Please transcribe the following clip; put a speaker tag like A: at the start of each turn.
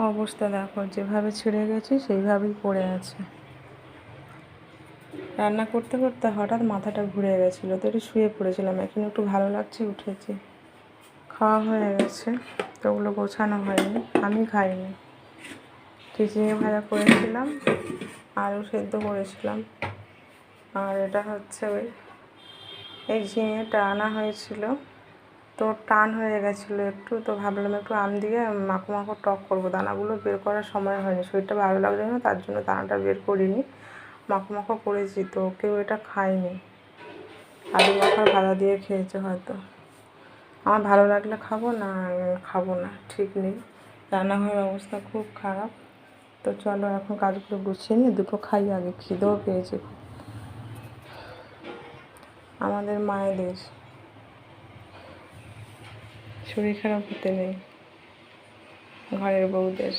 A: অবস্থা দেখো, যেভাবে ছিঁড়ে গেছি সেইভাবেই পড়ে আছে। রান্না করতে করতে হঠাৎ মাথাটা ঘুরে গেছিলো, তো একটু শুয়ে পড়েছিলাম। এখন একটু ভালো লাগছে, উঠেছি। খাওয়া হয়ে গেছে, তো ওগুলো গোছানো হয়নি, আমি খাইনি। চিচিঙে ভাজা করেছিলাম, আলু সেদ্ধ করেছিলাম। আর এটা হচ্ছে এই ঝিঙেটা আনা হয়েছিল, তো টান হয়ে গেছিলো একটু, তো ভাবলাম একটু আম দিয়ে মাখো মাখো টক করবো। দানাগুলো বের করার সময় হয়নি, শরীরটা ভালো লাগছে না, তার জন্য দানাটা বের করিনি। মাখো মাখো করেছি, তো কেউ এটা খায়নি। আলু মাখার ভাজা দিয়ে খেয়েছে হয়তো। আমার ভালো লাগলে খাবো, না খাবো না ঠিক নেই। রান্নাঘরের অবস্থা খুব খারাপ। তো চলো এখন কাজগুলো গুছিয়ে নিয়ে দুটো খাই আগে, খিদেও পেয়েছে খুব। আমাদের মায়েদের শরীর খারাপ হতে নেই, ঘরের বউদের।